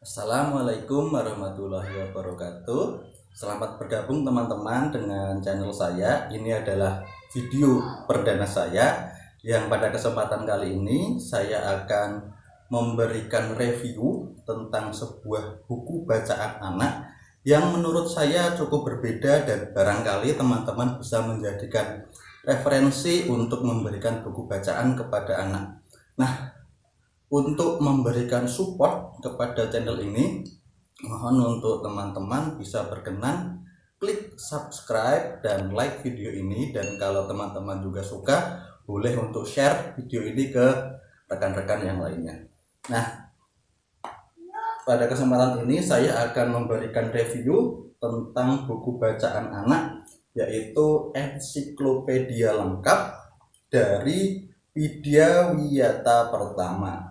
Assalamualaikum warahmatullahi wabarakatuh. Selamat bergabung teman-teman dengan channel saya. Ini adalah video perdana saya yang pada kesempatan kali ini saya akan memberikan review tentang sebuah buku bacaan anak yang menurut saya cukup berbeda dan barangkali teman-teman bisa menjadikan referensi untuk memberikan buku bacaan kepada anak. Nah, untuk memberikan support kepada channel ini, mohon untuk teman-teman bisa berkenan klik subscribe dan like video ini, dan kalau teman-teman juga suka boleh untuk share video ini ke rekan-rekan yang lainnya. Nah, pada kesempatan ini saya akan memberikan review tentang buku bacaan anak, yaitu ensiklopedia lengkap dari Widya Wiyata Pertama.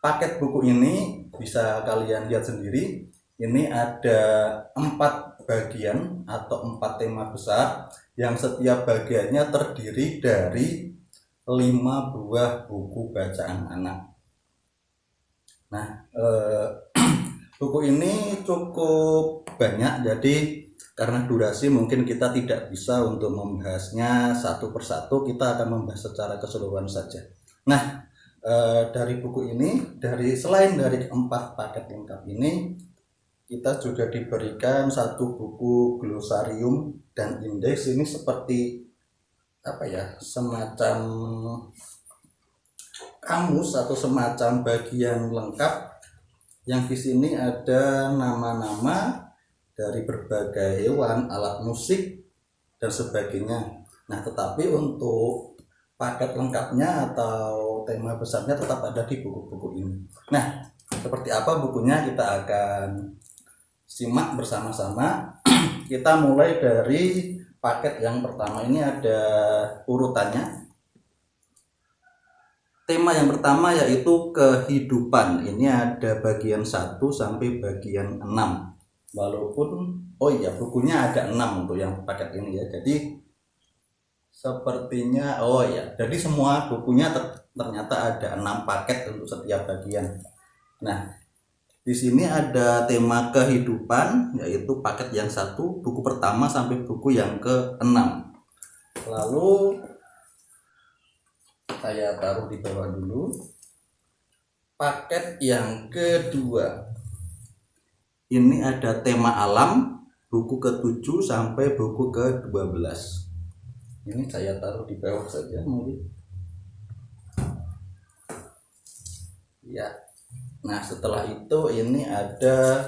Paket buku ini bisa kalian lihat sendiri. Ini ada 4 bagian atau 4 tema besar yang setiap bagiannya terdiri dari 5 buah buku bacaan anak. Nah, buku ini cukup banyak, jadi karena durasi mungkin kita tidak bisa untuk membahasnya satu persatu, kita akan membahas secara keseluruhan saja. Nah, dari buku ini, selain dari 4 paket lengkap ini, kita juga diberikan satu buku glosarium dan indeks. Ini seperti semacam kamus atau semacam bagian lengkap yang di sini ada nama-nama dari berbagai hewan, alat musik dan sebagainya. Nah, tetapi untuk paket lengkapnya atau tema besarnya tetap ada di buku-buku ini. Nah, seperti apa bukunya kita akan simak bersama-sama. Kita mulai dari paket yang pertama. Ini ada urutannya. Tema yang pertama yaitu kehidupan. Ini ada bagian 1 sampai bagian 6. Walaupun bukunya ada 6 untuk yang paket ini ya. Jadi sepertinya jadi semua bukunya ternyata ada 6 paket untuk setiap bagian. Nah, di sini ada tema kehidupan, yaitu paket yang 1, buku pertama sampai buku yang ke-6. Lalu saya taruh di bawah dulu. Paket yang kedua, ini ada tema alam, buku ke-7 sampai buku ke-12. Ini saya taruh di bawah saja mungkin. Ya. Nah, setelah itu ini ada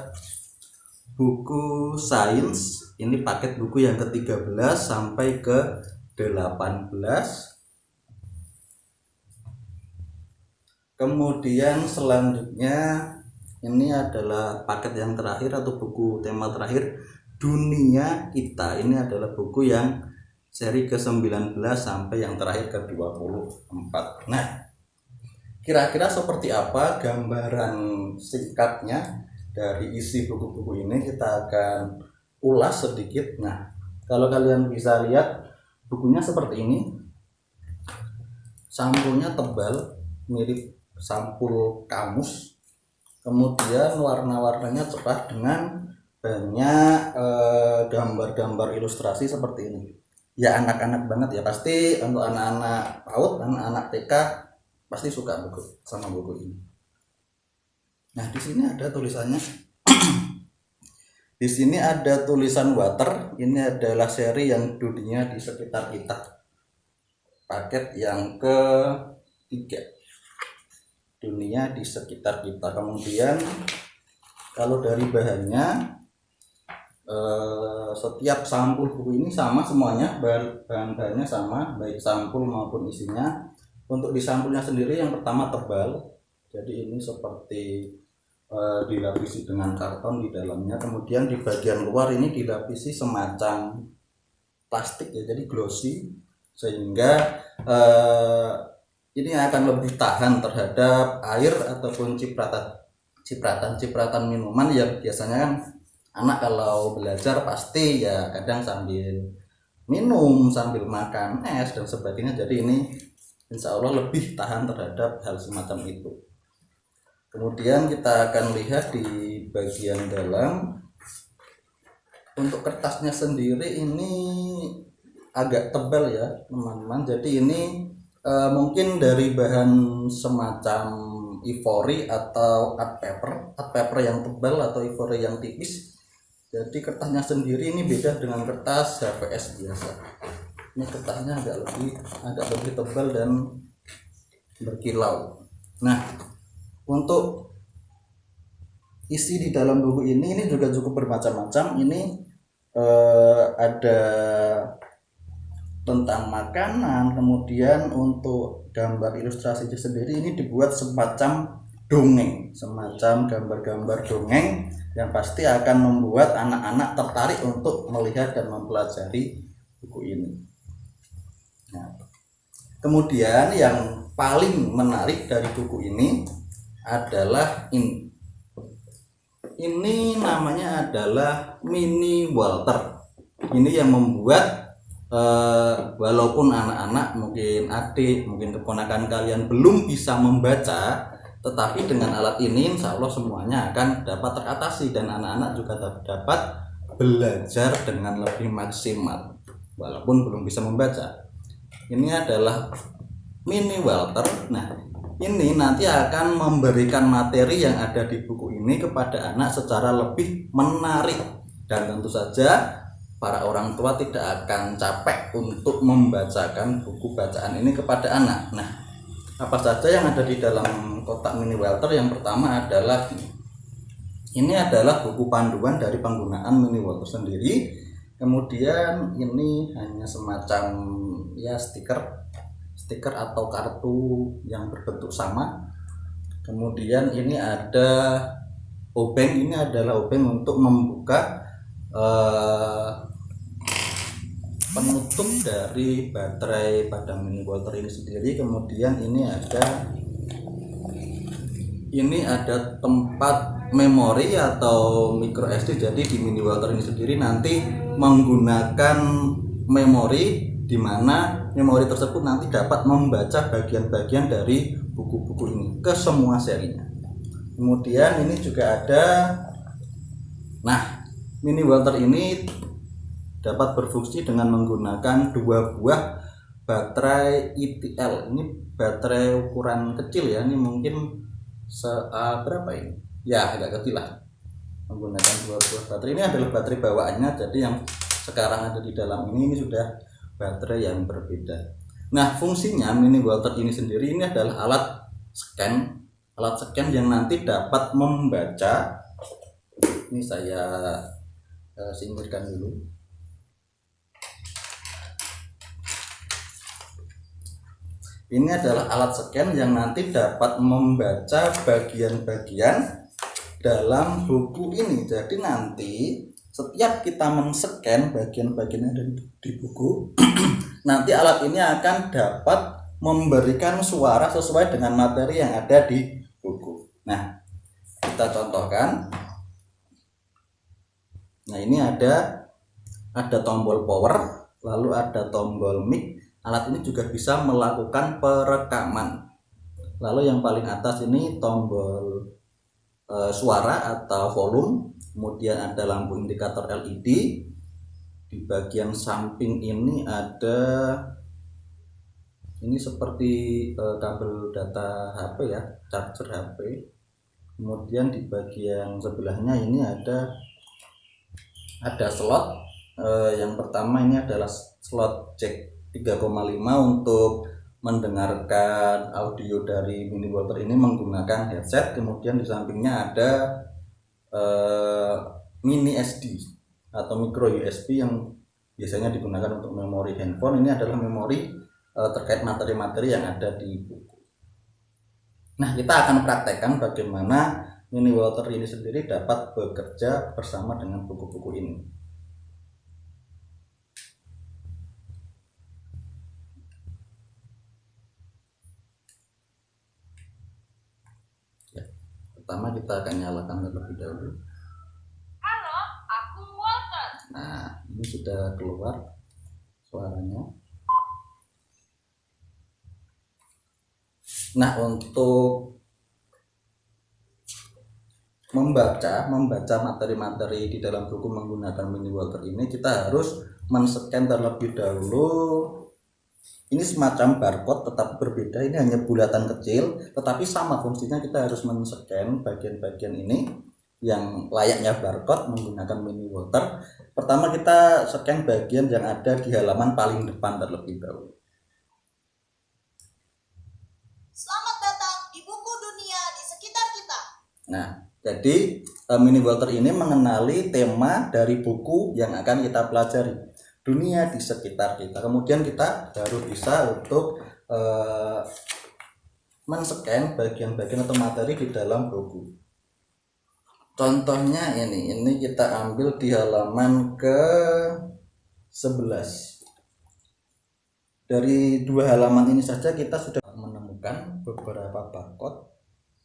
buku sains. Ini paket buku yang ke-13 sampai ke-18. Kemudian selanjutnya ini adalah paket yang terakhir atau buku tema terakhir, Dunia Kita. Ini adalah buku yang seri ke-19 sampai yang terakhir ke-24. Nah, kira-kira seperti apa gambaran singkatnya dari isi buku-buku ini, kita akan ulas sedikit. Nah, kalau kalian bisa lihat bukunya seperti ini. Sampulnya tebal, mirip sampul kamus. Kemudian warna-warnanya cerah dengan banyak gambar-gambar ilustrasi seperti ini. Ya, anak-anak banget ya, pasti untuk anak-anak PAUD, anak-anak TK pasti suka sama buku ini. Nah, di sini ada tulisannya. Di sini ada tulisan water. Ini adalah seri yang dunia di sekitar kita. Paket yang ke-3, dunia di sekitar kita. Kemudian kalau dari bahannya, setiap sampul buku ini sama semuanya, bahan-bahannya sama, baik sampul maupun isinya. Untuk di sampulnya sendiri yang pertama tebal, jadi ini seperti dilapisi dengan karton di dalamnya. Kemudian di bagian luar ini dilapisi semacam plastik ya, jadi glossy, sehingga ini akan lebih tahan terhadap air ataupun cipratan minuman yang biasanya kan anak kalau belajar pasti ya kadang sambil minum, sambil makan es dan sebagainya. Jadi ini insya Allah lebih tahan terhadap hal semacam itu. Kemudian kita akan lihat di bagian dalam. Untuk kertasnya sendiri ini agak tebal ya teman-teman, jadi ini mungkin dari bahan semacam ivory atau art paper yang tebal atau ivory yang tipis. Jadi kertasnya sendiri ini beda dengan kertas HVS biasa. Ini kertasnya agak lebih tebal dan berkilau. Nah, untuk isi di dalam buku ini juga cukup bermacam-macam. Ini ada tentang makanan, kemudian untuk gambar ilustrasinya sendiri ini dibuat semacam dongeng, semacam gambar-gambar dongeng yang pasti akan membuat anak-anak tertarik untuk melihat dan mempelajari buku ini. Nah, kemudian yang paling menarik dari buku ini adalah ini. Ini namanya adalah Mini Walter. Ini yang membuat walaupun anak-anak, mungkin adik, mungkin keponakan kalian belum bisa membaca, tetapi dengan alat ini insya Allah semuanya akan dapat teratasi dan anak-anak juga dapat belajar dengan lebih maksimal walaupun belum bisa membaca. Ini adalah Mini Walter. Nah, ini nanti akan memberikan materi yang ada di buku ini kepada anak secara lebih menarik, dan tentu saja para orang tua tidak akan capek untuk membacakan buku bacaan ini kepada anak. Nah, apa saja yang ada di dalam kotak Mini Walter? Yang pertama adalah ini adalah buku panduan dari penggunaan Mini Walter sendiri. Kemudian ini hanya semacam ya stiker atau kartu yang berbentuk sama. Kemudian ini ada obeng, ini adalah obeng untuk membuka penutup dari baterai pada Mini Walter ini sendiri. Kemudian ini ada tempat memori atau micro SD. Jadi di Mini Walter ini sendiri nanti menggunakan memori, di mana memori tersebut nanti dapat membaca bagian-bagian dari buku-buku ini ke semua serinya. Kemudian ini juga ada, nah Mini Walter ini dapat berfungsi dengan menggunakan 2 buah baterai ETL. Ini baterai ukuran kecil ya, ini mungkin berapa ini? Ya agak kecil lah. Menggunakan 2 buah baterai. Ini adalah baterai bawaannya, jadi yang sekarang ada di dalam ini sudah baterai yang berbeda. Nah, fungsinya Mini Walter ini sendiri ini adalah alat scan yang nanti dapat membaca. Ini saya singkirkan dulu. Ini adalah alat scan yang nanti dapat membaca bagian-bagian dalam buku ini. Jadi nanti setiap kita men-scan bagian-bagian yang ada di buku, nanti alat ini akan dapat memberikan suara sesuai dengan materi yang ada di buku. Nah, kita contohkan. Nah, ini ada tombol power, lalu ada tombol mic. Alat ini juga bisa melakukan perekaman. Lalu yang paling atas ini tombol suara atau volume. Kemudian ada lampu indikator LED. Di bagian samping ini ada, ini seperti kabel data HP ya, charger HP. Kemudian di bagian sebelahnya ini ada slot. Yang pertama ini adalah slot jack 3,5 untuk mendengarkan audio dari Mini Walter ini menggunakan headset. Kemudian di sampingnya ada mini SD atau micro USB yang biasanya digunakan untuk memori handphone. Ini adalah memori terkait materi-materi yang ada di buku. Nah, kita akan praktekkan bagaimana Mini Walter ini sendiri dapat bekerja bersama dengan buku-buku ini. Pertama kita akan nyalakan terlebih dahulu. Halo, aku Walter. Nah, ini sudah keluar suaranya. Nah, untuk membaca materi-materi di dalam buku menggunakan Mini Walter ini, kita harus men-scan terlebih dahulu. Ini semacam barcode tetapi berbeda, ini hanya bulatan kecil tetapi sama fungsinya. Kita harus men-scan bagian-bagian ini yang layaknya barcode menggunakan Mini Walter. Pertama kita scan bagian yang ada di halaman paling depan terlebih dahulu. Selamat datang di buku dunia di sekitar kita. Nah, jadi Mini Walter ini mengenali tema dari buku yang akan kita pelajari, dunia di sekitar kita. Kemudian kita baru bisa untuk men-scan bagian-bagian atau materi di dalam buku. Contohnya ini kita ambil di halaman ke 11. Dari 2 halaman ini saja kita sudah menemukan beberapa barcode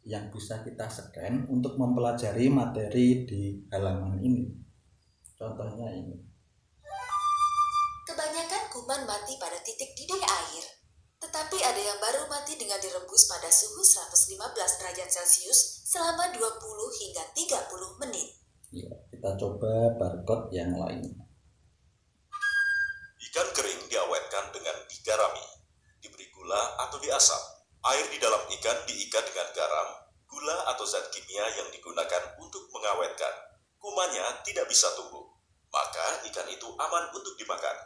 yang bisa kita scan untuk mempelajari materi di halaman ini. Contohnya ini. Kebanyakan kuman mati pada titik didih air. Tetapi ada yang baru mati dengan direbus pada suhu 115 derajat Celcius selama 20 hingga 30 menit. Ya, kita coba barcode yang lain. Ikan kering diawetkan dengan digarami, diberi gula atau diasap. Air di dalam ikan diikat dengan garam, gula atau zat kimia yang digunakan untuk mengawetkan. Kumannya tidak bisa tumbuh, maka ikan itu aman untuk dimakan.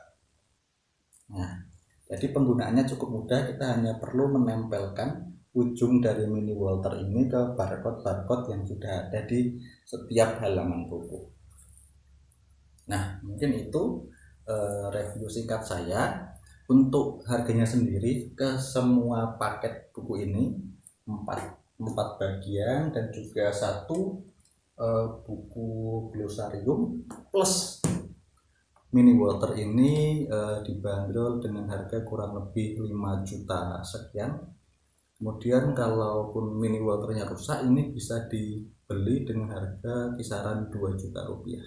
Nah, jadi penggunaannya cukup mudah. Kita hanya perlu menempelkan ujung dari Mini Walter ini ke barcode-barcode yang sudah ada di setiap halaman buku. Nah, mungkin itu review singkat saya. Untuk harganya sendiri ke semua paket buku ini 4 bagian dan juga 1 buku glosarium plus Mini Walter ini dibanderol dengan harga kurang lebih 5 juta sekian. Kemudian kalaupun Mini Walternya rusak, ini bisa dibeli dengan harga kisaran 2 juta rupiah.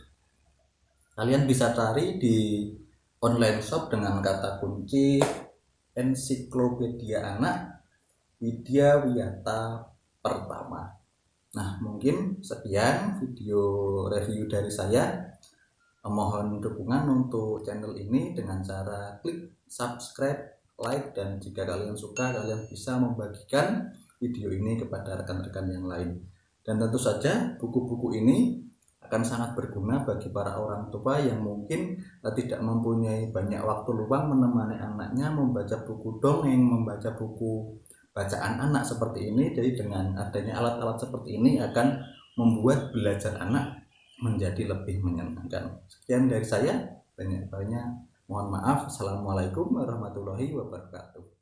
Kalian bisa cari di online shop dengan kata kunci Ensiklopedia Anak Widya Wiyata Pertama. Nah, mungkin sekian video review dari saya. Mohon dukungan untuk channel ini dengan cara klik subscribe, like, dan jika kalian suka, kalian bisa membagikan video ini kepada rekan-rekan yang lain. Dan tentu saja buku-buku ini akan sangat berguna bagi para orang tua yang mungkin tidak mempunyai banyak waktu luang menemani anaknya membaca buku dongeng, membaca buku bacaan anak seperti ini. Jadi dengan adanya alat-alat seperti ini akan membuat belajar anak menjadi lebih menyenangkan. Sekian dari saya, banyak-banyak mohon maaf. Assalamualaikum warahmatullahi wabarakatuh.